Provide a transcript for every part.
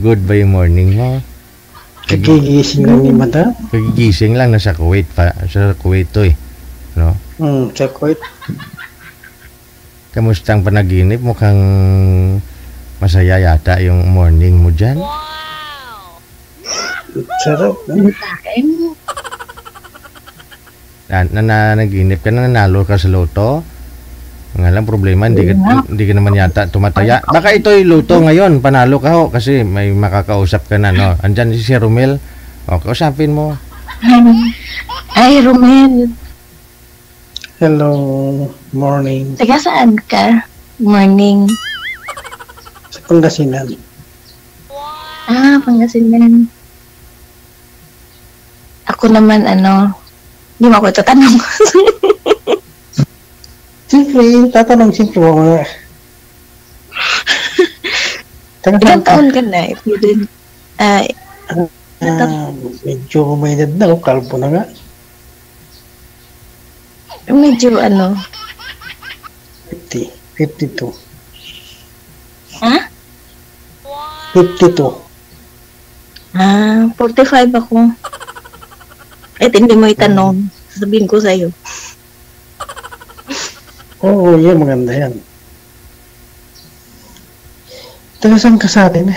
good ba yung morning mo? Kagigising lang ni Madam. Kagigising lang, nasa Kuwait pa. Sa Kuwait to eh. No? Sa Kuwait. Kamusta ang panaginip? Mukhang masaya yata yung morning mo dyan. Sarap. Nanaginip ka na, nanalo ka sa loto? Nga lang problema, hindi ka naman yata tumataya. Baka ito'y loto ngayon, panalo ka ho, kasi may makakausap ka na, no? Andyan si Romel. O, kausapin mo. Ay, Romel. Hello, morning. Taga saan ka? Morning. Sa Pangasinan. Pangasinan. Ako naman, hindi mo ako itatanong. Siyempre, tatanong siyempre mo. Ilang taon ka na? If you didn't, medyo may edad na, kalbo na nga. Medyo 52. Ha? 52. 45 ako. Hindi mo itanong. Sabihin ko sa'yo. Oo, yan, maganda yan. Taga saan ka sa atin?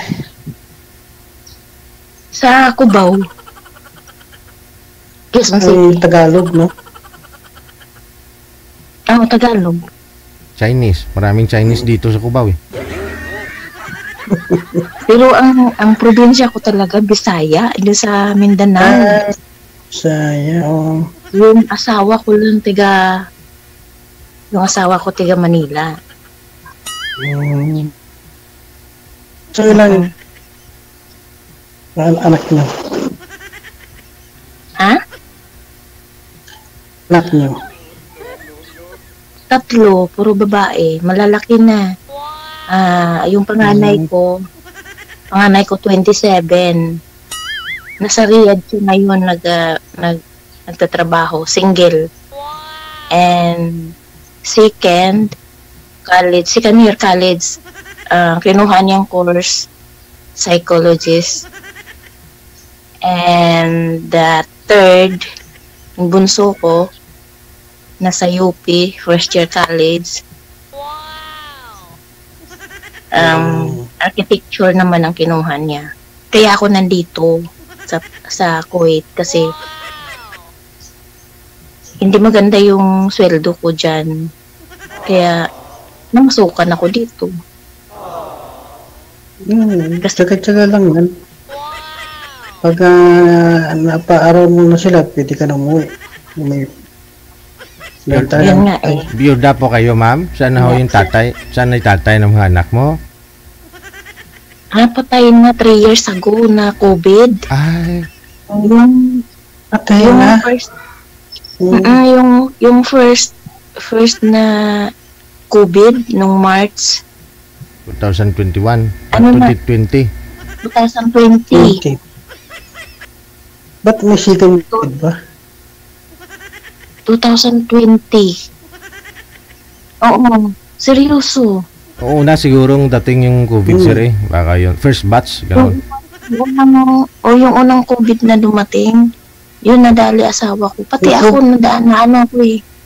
Sa Cubao. Quezon City. Ay, Tagalog, no? Tagalog. Chinese. Maraming Chinese dito sa Cubao eh. Pero ang probinsya ko talaga, Bisaya. Ito sa Mindanao. Bisaya, Yung asawa ko lang tiga Manila. So, ilang anak niyo? Ha? Anak niyo? 3, puro babae. Malalaki na. Yung panganay ko 27. Nasa Riyadh siya ngayon nagtatrabaho. Single. And second year college, kinuha niyang course, psychologist. And the third, yung bunso ko, nasa UP, first year college. Architecture naman ang kinuha niya. Kaya ako nandito sa Kuwait kasi hindi maganda yung sweldo ko dyan. Kaya namasukan ako dito. Tsaga-tsaga lang yan. Pag napaaraw mo na sila, pwede ka na umuwi. Yan nga eh. Biyuda po kayo, ma'am? Saan na ho yung tatay? Saan na yung tatay ng mga anak mo? Patay na 3 years ago na COVID. Ay. Patay na? Yung first na COVID nung March 2021. 2020. 2020. Ba't may second COVID ba? 2020. Oo, seryoso. Oo na, sigurong dating yung COVID, sir eh. Baka yun. First batch, gano'n. Yung unang COVID na dumating, yun nadali asawa ko. Pati ako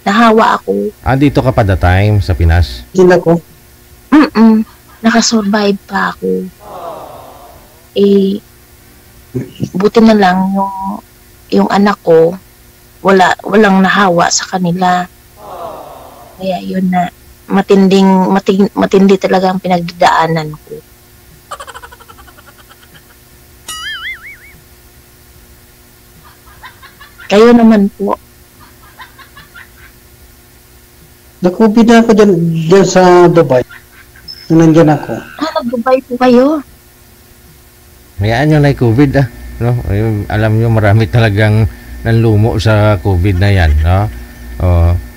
nahawa ako. Dito ka pa the time sa Pinas? Hindi ko. Nakasurvive pa ako. Buti na lang yung anak ko, walang nahawa sa kanila. Kaya yun na, matindi talaga ang pinagdadaanan ko. Kayo naman po. Na-COVID na ako dyan sa Dubai. Nandyan ako. Nag-Dubai po kayo? Hayaan nyo na yung COVID no? Alam nyo, marami talagang nanlumo sa COVID na yan, no?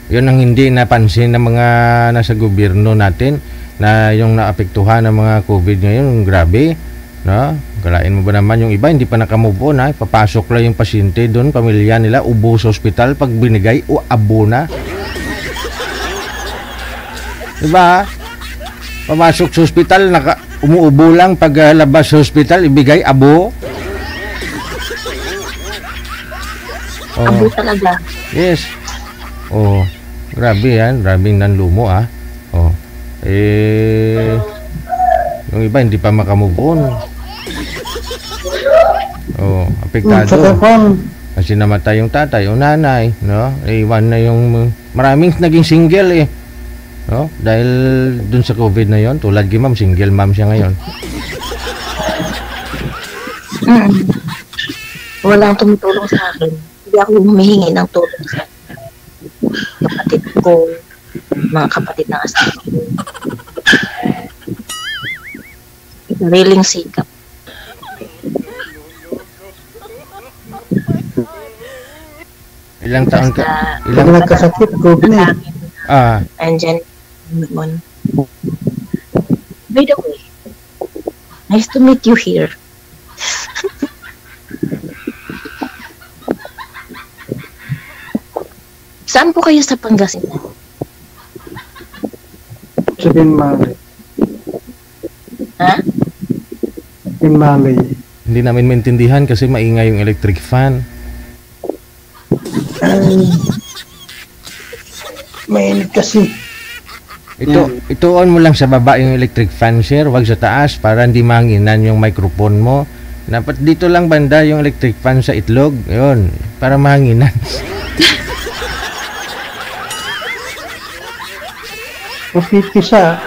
Yun ang hindi napansin ng mga nasa gobyerno natin, na yung naapektuhan ng mga COVID ngayon, grabe, no? Kalain mo ba naman yung iba, hindi pa nakamove on, papasok lang yung pasyente doon, pamilya nila, ubo sa ospital, pag binigay, abo na. Diba? Pamasok sa ospital, umuubo lang. Pag labas sa ospital, ibigay abo. Abo talaga. Yes. Oh, grabe yan. Grabing nanlumo Oh. Yung iba hindi pa makamove on. Oh, apektado. Kasi namatay yung tatay o nanay, no? Iwan na yung maraming naging single no? Dahil dun sa COVID na yon, tulad kay ma'am, single ma'am siya ngayon. Walang tumutulong sa akin. Hindi ako humihingi ng tulong sa kapatid ko, mga kapatid ng asawa ko. Sariling sikap. Ilang taon ka? Pag nagkasakit, COVID na. Andyan noon. By the way, nice to meet you here. Saan po kayo sa Pangasinan? Sa Binmalay. Ha? Binmalay. Hindi namin maintindihan kasi maingay yung electric fan. Mainit kasi. Ituon mo lang sa baba yung electric fan, sir. Wag sa taas para hindi manginan yung microphone mo. Dapat dito lang banda yung electric fan sa itlog. Yun, para manginan. Mapipisa.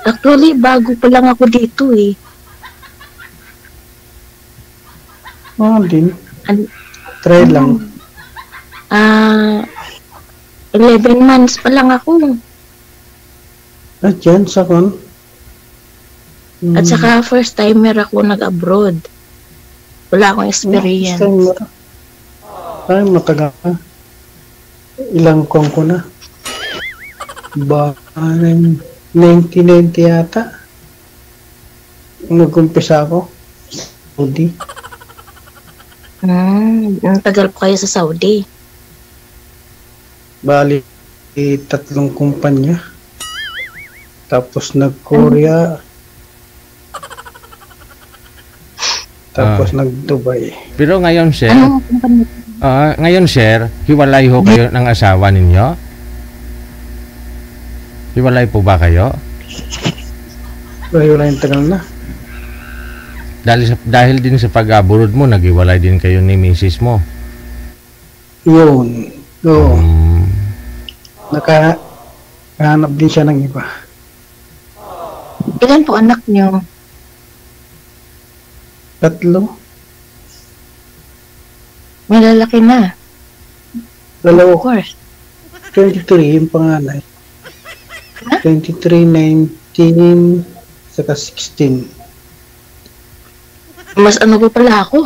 Actually, bago pa lang ako dito Din. Try lang. 11 months pa lang ako. Dyan sa kon. At saka first timer ako nag-abroad. Wala akong experience. Ay, matagal ka. Ilang kong ko na. Parang 1990 yata. Nag-umpisa ako. Saudi. Ang tagal po kayo sa Saudi. Bali, 3 kumpanya. Tapos nag-Korea. Tapos nag-Dubai. Pero ngayon, sir, Anong kumpanya? ngayon, sir, hiwalay ho kayo ng asawa ninyo? Hiwalay po ba kayo? Wala yung tagal na. Dahil din sa pag-abroad mo, naghiwalay din kayo ni misis mo. Yun. Oo. Nakahanap din siya ng iba. Ilan po anak niyo? 3. Malalaki na. Of Dalawa. course. 23 yung panganay. 23, 19, saka 16. Mas ano pa pala ako?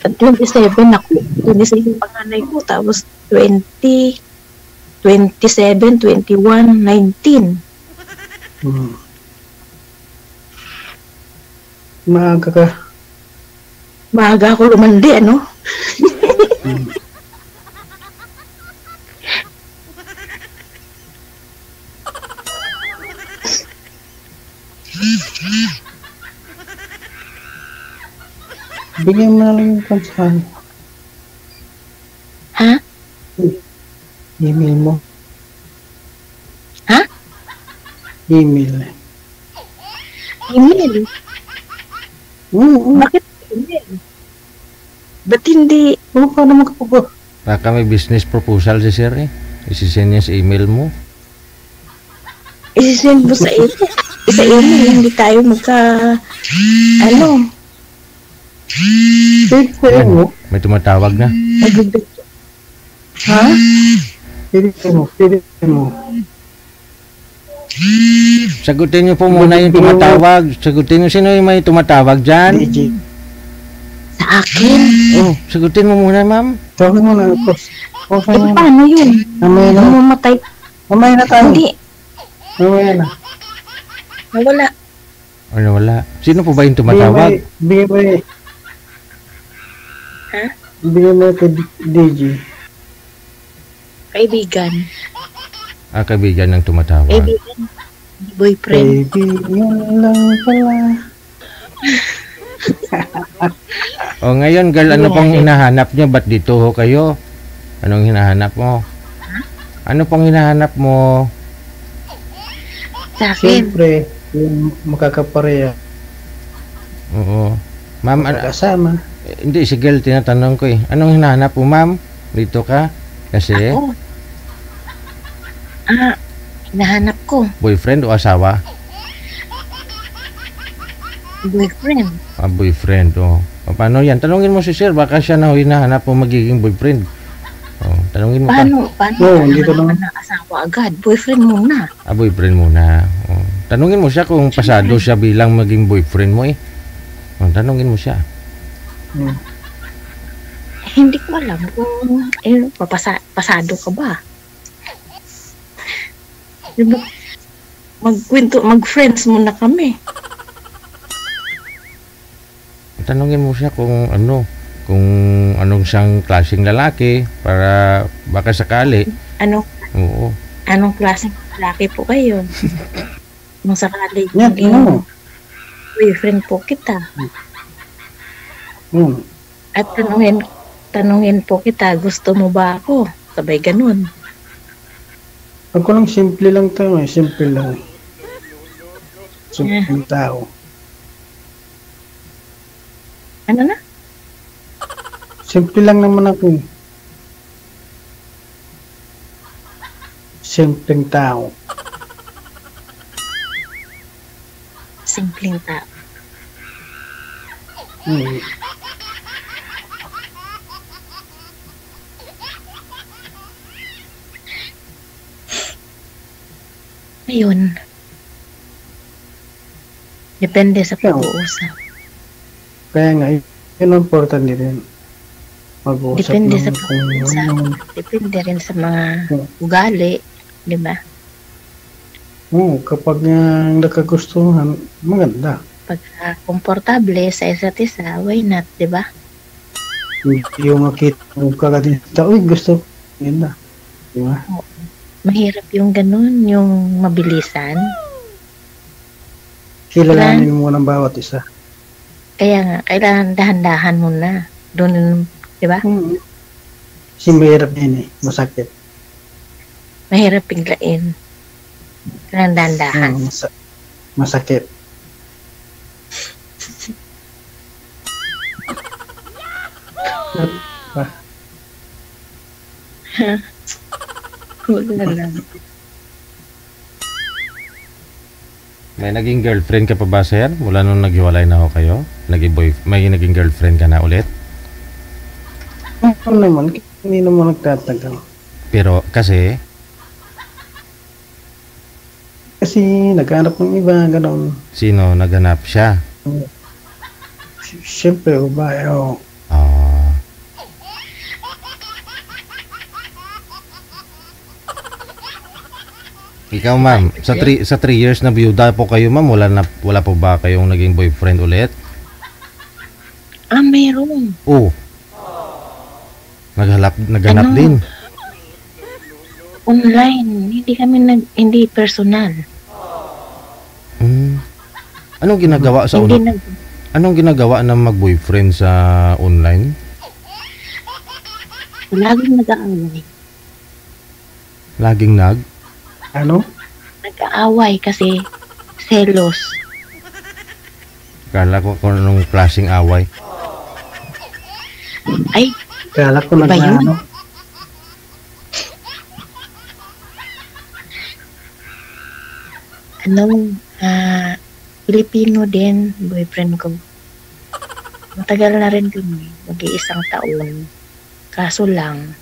At 27 ako. 27 yung panganay ko. Tapos 20, 27, 21, 19. Maaga ka. Maaga ako lumandi, ano? Bigyan mo na lang yung kansahan. Ha? Email mo. Ha? Email. Email? Bakit email? Ba't hindi? Paano magkapag... Baka may business proposal si sir Isisend niya sa email mo. Isisend mo sa email. Sa email, hindi tayo ano? Pwede mo. May tumatawag na. Ha? Pwede mo. Sagutin niyo po muna yung tumatawag. Sagutin niyo sino yung may tumatawag dyan. DJ. Sa akin? Oh, sagutin mo muna, ma'am. Tawagin mo na. Paano yun? Mamaya na. Mamatay. Mamaya na tayo. Hindi. Mamaya na. Wala. Ano wala? Sino po ba yung tumatawag? Bigay mo Ha? Bigay mo kay DJ. Kaibigan. Kaibigan ng tumatawag. Kaibigan. Boyfriend. Kaibigan lang pala. O ngayon, girl, ano pong hinahanap nyo? Ba't dito ho kayo? Anong hinahanap mo? Ano pong hinahanap mo? Sa akin. Siyempre, yung makakapareha. Oo. Ma'am, Kasama. hindi, si girl, tinatanong ko eh. Anong hinahanap mo, ma'am? Dito ka? Kasi, Ako. Hinahanap ko. boyfriend o asawa? Boyfriend. Boyfriend, o. Paano yan? Tanungin mo si sir, baka siya na ho hinahanap mo magiging boyfriend. Tanungin mo Paano Oo, hindi ko naman na asawa agad? Boyfriend muna. boyfriend muna. Tanungin mo siya kung pasado siya bilang maging boyfriend mo eh. Tanungin mo siya. Hindi ko alam kung pasado ka ba. Diba? Mag-friends muna kami. Tanungin mo siya kung anong siyang klaseng lalaki para baka sakali. Oo. Anong klaseng lalaki po kayo? Kung sakali Yan, boyfriend po kita. Hmm. At tanungin po kita, gusto mo ba ako? Sabay ganun. Ako lang, simple lang tayo eh. Simple lang. Simple tao. Ano na? Simple lang naman ako. Simpleng tao. Simpleng tao. Ayun. Depende sa pag-uusap. Kaya nga, yun ang important din. Mag-uusap Depende ng sa kung pag-uusap. Depende rin sa mga ugali. Di ba? Kapag nakagustuhan, maganda. Pag komportable sa isa't isa, why not? Di ba? Yung makita mo kagad-ita, uy, gusto. Yun na. Di ba? Mahirap yung ganun, yung mabilisan. Kilalanin mo ng bawat isa. Kaya nga, kailangan dahan-dahan muna. Doon, di ba? Kasi mahirap din eh. Masakit. Mahirap biglain. Kailangan dahan-dahan. Masakit. Wala lang. May naging girlfriend ka pa ba, sir? Mula nung naghiwalay na ho kayo? May naging girlfriend ka na ulit? Ano naman, hindi naman nagtatagal. Pero kasi naghanap ng iba, gano'n. sino naghanap siya? Siyempre, babae, Ikaw, ma'am, sa 3 years na byuda po kayo, ma'am, wala po ba kayong naging boyfriend ulit? Mayroon. Naghanap din. Online. Hindi kami hindi personal. Anong ginagawa sa Anong ginagawa ng mag-boyfriend sa online? Laging nag-aaway. Laging Ano? Nag-aaway kasi selos. Kala ko kung anong klaseng away. Ay, Kala ko Iba yun. nag-ano. Pilipino din, boyfriend ko. Matagal na rin kami, mag-iisang taon. Kaso lang,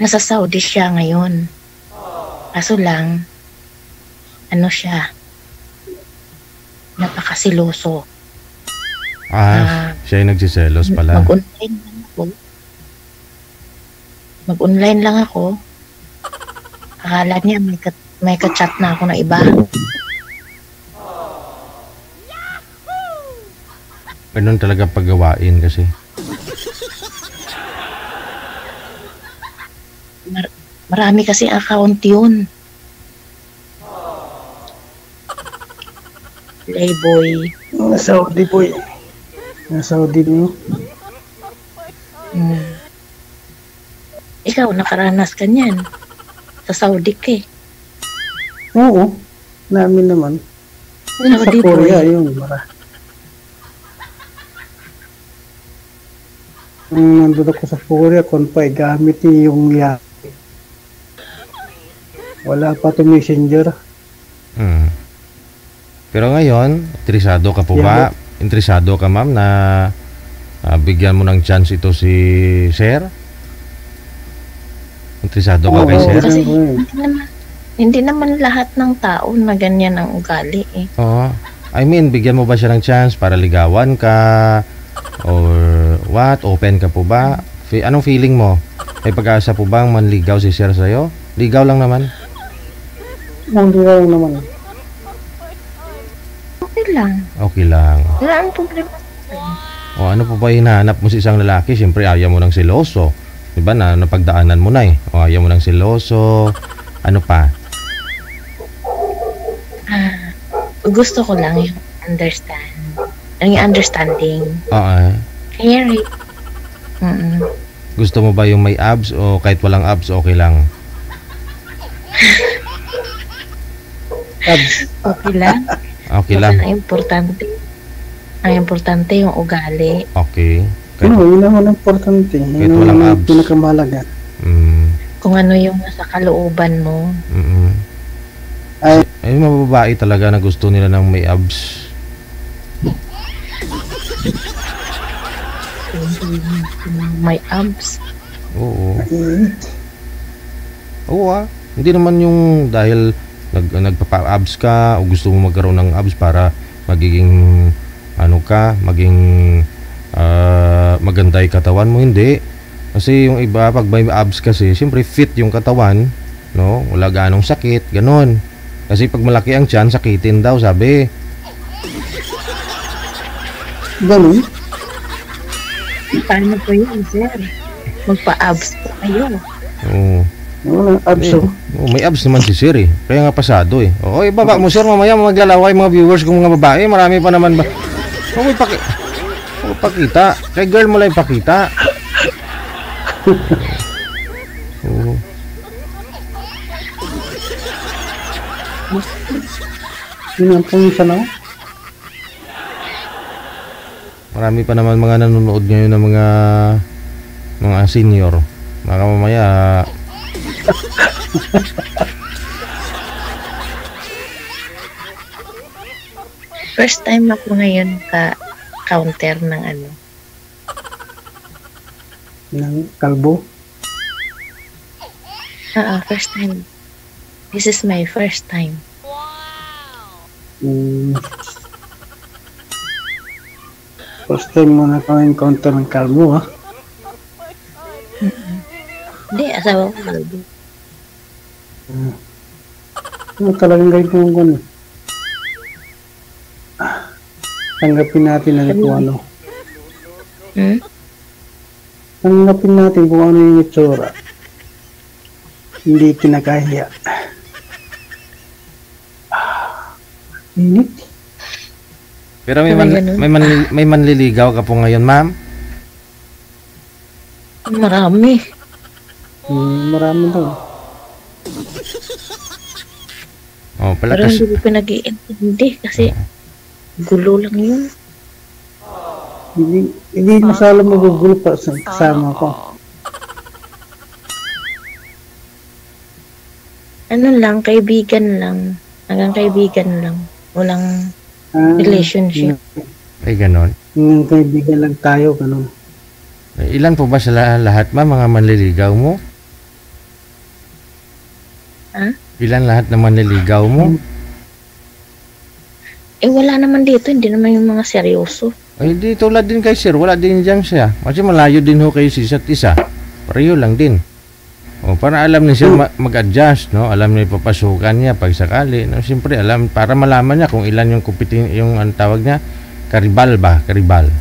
nasa Saudi siya ngayon. Kaso lang, siya, napakasiloso. Siya yung nagsiselos pala. Mag-online lang ako. Akala niya may ka-chat na ako na iba. Ganun talaga paggawain kasi. Marami kasi account yun. Playboy. Saudi boy. Saudi mo. Hmm. Ikaw, nakaranas ka niyan. Sa Saudi ka eh. Oo. Namin naman. Sa Saudi Korea, boy. yun. Nandun ako sa Korea, kung pa gamit yung yaki. Wala pa to messenger. Mm. Pero ngayon, interesado ka po ba? Interesado ka, ma'am, na bigyan mo ng chance ito si Sir? Interesado ka kay Oo, Sir? Kasi siyempre. hindi naman lahat ng tao na ganyan ang ugali eh. Oo. I mean, bigyan mo ba siya ng chance para ligawan ka? Or what? Open ka po ba? Anong feeling mo? May pag-asa po bang manligaw si Sir sa'yo? Ligaw lang naman. Hindi lang naman. Okay lang. Okay lang. Wala ang problema. O ano po ba hinahanap mo sa isang lalaki? Siyempre ayaw mo ng seloso. Diba na napagdaanan mo na eh. O ayaw mo ng seloso. Ano pa? Gusto ko lang yung understanding. Oo. Kaya Gusto mo ba yung may abs o kahit walang abs okay lang? okay lang. Okay lang. Ang importante yung ugali. Okay. Yun naman ang importante. Kahit Yun walang naman ang abs. pinakamahalaga. Kung ano yung nasa kalooban mo. Ay, Ay, mga babae talaga na gusto nila ng may abs. May abs. Oo. Oo Hindi naman yung dahil nagpapa-abs ka o gusto mo magkaroon ng abs para magiging maging maganda yung katawan mo. Hindi. Kasi yung iba pag may abs kasi, siyempre fit yung katawan, no? Wala ganong sakit, ganon. Kasi pag malaki ang tiyan, sakitin daw, sabi. ganun. Paano po yun, sir? Magpa-abs po kayo. Oo. Wala abs. May abs naman si Sir eh. Kaya nga pasado eh. Oo, ibaba mo Sir, mamaya maglalaway mga viewers kung mga babae. Marami pa naman ba? Huwag ipakita. Kay girl mo lang ipakita. Oo. Yun ang pangisa na. Marami pa naman mga nanonood ngayon ng mga senior. Baka mamaya First time ako ngayon ka-counter ng Ng kalbo. first time. This is my first time. First time mo na encounter ng kalbo, ha? Hindi, asawa ko kalbo. Ano talagang ganito yung gano'n? Tanggapin natin na kung ano. Tanggapin natin kung ano yung itsura. Hindi kinakahiya. Init. pero may manliligaw ka po ngayon, ma'am? Marami. Marami daw. Oh, pala Pero hindi ko pinag-iintindi kasi gulo lang yun. Hindi masala magugulo pa sa kasama ko. Ano lang, kaibigan lang. Hanggang kaibigan lang. Walang relationship. Ay, ganon. Yung kaibigan lang tayo, gano'n. Ilan po ba sila lahat, ma'am, mga manliligaw mo? Ha? Ilan lahat na manliligaw mo? Wala naman dito. Hindi naman yung mga seryoso. Ay, di tulad din kay Sir, wala din dyan siya. Kasi malayo din ho kayo sa isa't isa. Pareho lang din. O, para alam ni Sir mag-adjust, no? Alam niya papasukan niya pag sakali. No? Siyempre, alam, para malaman niya kung ilan yung kumpitin, yung ang tawag niya, karibal ba? Karibal.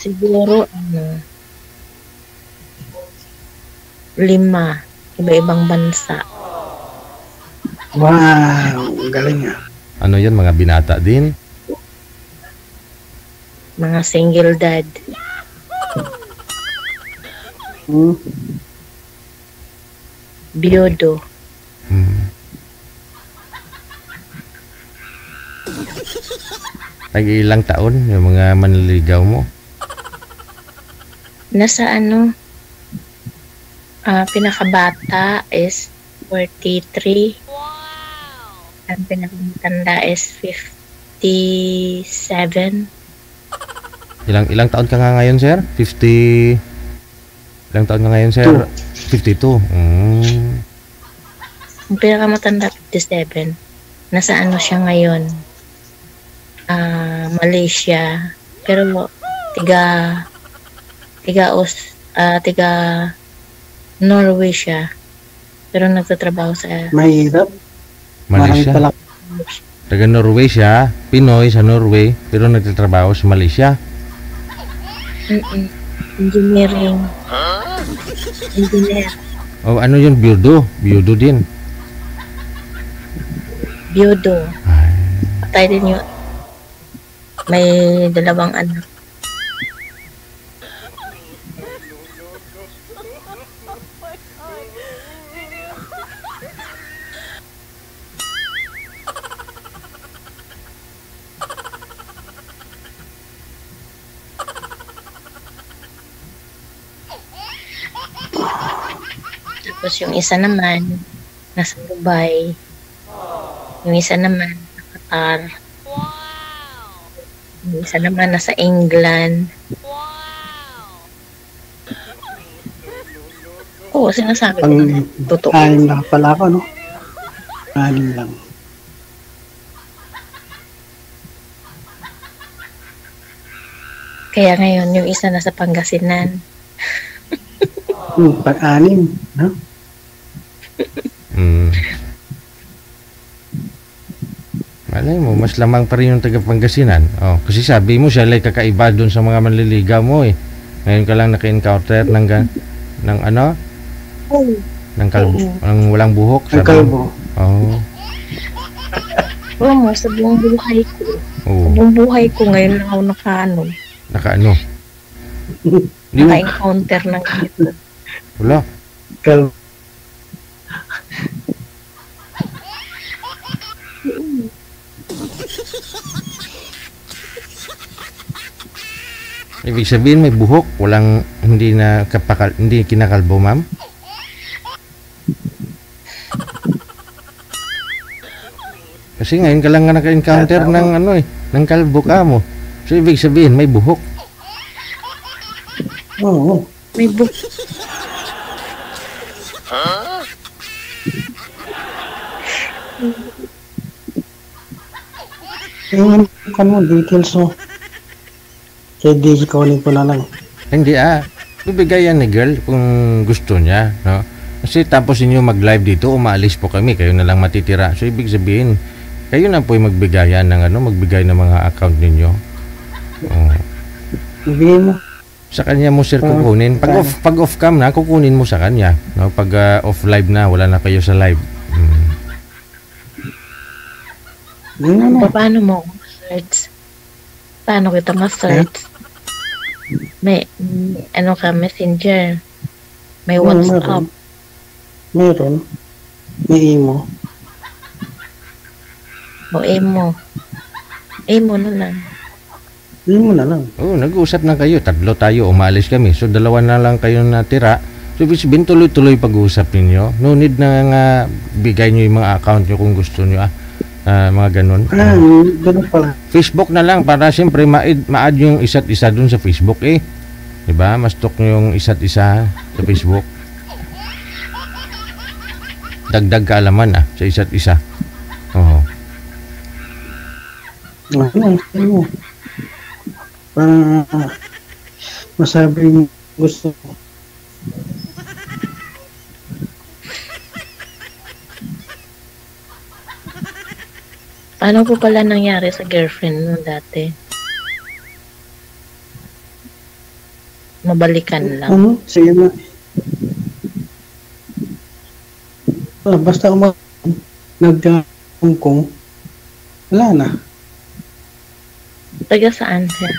Siguro, 5. Iba-ibang bansa. Wow, ang galing ah. Ano yan, mga binata din? Mga single dad. Hmm. Biodo. Hmm. Ilang taon yung mga manliligaw mo? Nasa pinakabata is 43. Ang pinakamatanda is 57. Ilang taon ka nga ngayon, sir? 50... Ilang taon ka ngayon, sir? 52. Ang pinakamatanda 57. Nasa siya ngayon? Malaysia. Pero tiga Norway siya. Pero nagtatrabaho sa Mahirap. Marami Malaysia. pala. Taga Norway siya, Pinoy sa Norway, pero nagtatrabaho sa Malaysia. Engineering. Engineer. O ano yun, Biodo? Biodo din. Biodo. Ay, Patay din yun. May 2 anak. Tapos yung isa naman, nasa Dubai. Yung isa naman, sa Qatar. Yung isa naman, nasa England. Oo, sinasabi ko Pang na. Totoo. 6 lang pala ako, no? 6 lang. Kaya ngayon, yung isa nasa Pangasinan. Pag-6, no? Malay mo, mas lamang pa rin yung taga Pangasinan. Oh, kasi sabi mo siya like kakaiba dun sa mga manliligaw mo eh. Ngayon ka lang naka-encounter ng ano? Ng kalbo, ng walang buhok. Ang kalbo. Oh. Oo mo, sa buong buhay ko. Oh. Sa buong buhay ko, ngayon lang ako naka-ano. Naka-ano? Hindi mo, Naka-encounter ng ganito. wala. Kalbo. Ibig sabihin may buhok, walang hindi kinakalbo, ma'am. Kasi ngayon ka lang nga naka-encounter ng ng kalbo ka mo. So ibig sabihin may buhok. Oo. May book. Yung mo, details mo. Kaya di kunin ko na lang. Hindi bibigay yan ni girl kung gusto niya, no? Kasi tapos inyo mag-live dito, umaalis po kami, kayo na lang matitira. So ibig sabihin, kayo na po yung magbigayan ng magbigay ng mga account ninyo. Oh. Ibigay mo. Sa kanya mo sir kukunin. Pag off cam na, kukunin mo sa kanya. No? Pag off live na, wala na kayo sa live. Paano mo search? Paano kita ma-search? May ka, messenger. May WhatsApp. Meron. May imo. O emo. Emo na lang. Imo na lang. Oh, nag-uusap na kayo. 3 tayo, umalis kami. So 2 na lang kayo natira. So ibig sabihin, tuloy-tuloy pag-uusap ninyo. No need na bigay nyo yung mga account nyo kung gusto nyo. Mga ganun. Ganun pala. Facebook na lang para siyempre ma-add yung isa't isa dun sa Facebook eh. Diba? Mas talk nyo yung isa't isa sa Facebook. Dagdag kaalaman sa isa't isa. Oo. Ano? Parang masabi mo gusto ko. Paano po pala nangyari sa girlfriend mo dati? Mabalikan lang. Sige na. Basta nag-ungkong, wala na. Taga saan siya?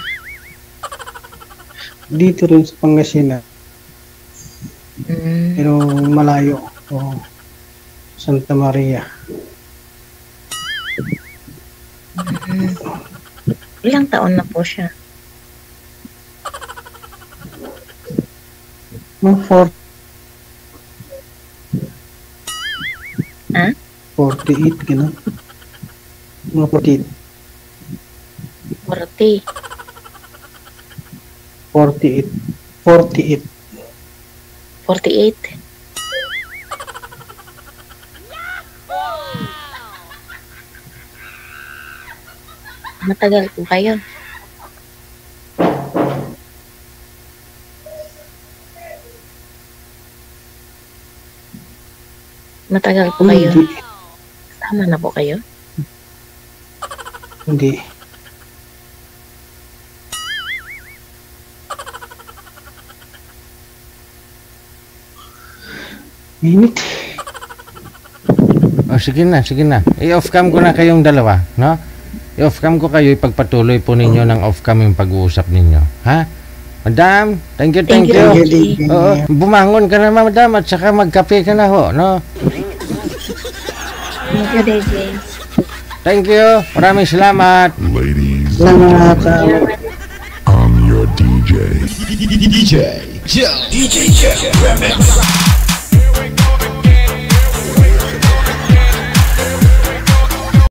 Dito rin sa Pangasinan. Mm. Pero malayo. Santa Maria. Mm. Ilang taon na po siya? Mga 48, gano'n. Mga 48. 40. 48. 48. 48. Matagal po kayo. Matagal po kayo. Hindi. Tama na po kayo. Hindi. Minute. Sige na, sige na. I-off cam ko na kayong dalawa, no? I-off cam ko kayo, ipagpatuloy po ninyo ng off cam yung pag-uusap ninyo. Ha? Madam, thank you. Thank you. Oo, bumangon ka na, madam, at saka magkape ka na ho, no? Thank you, DJ. Thank you. Maraming salamat. Ladies, Salamat. I'm your DJ. DJ Remix.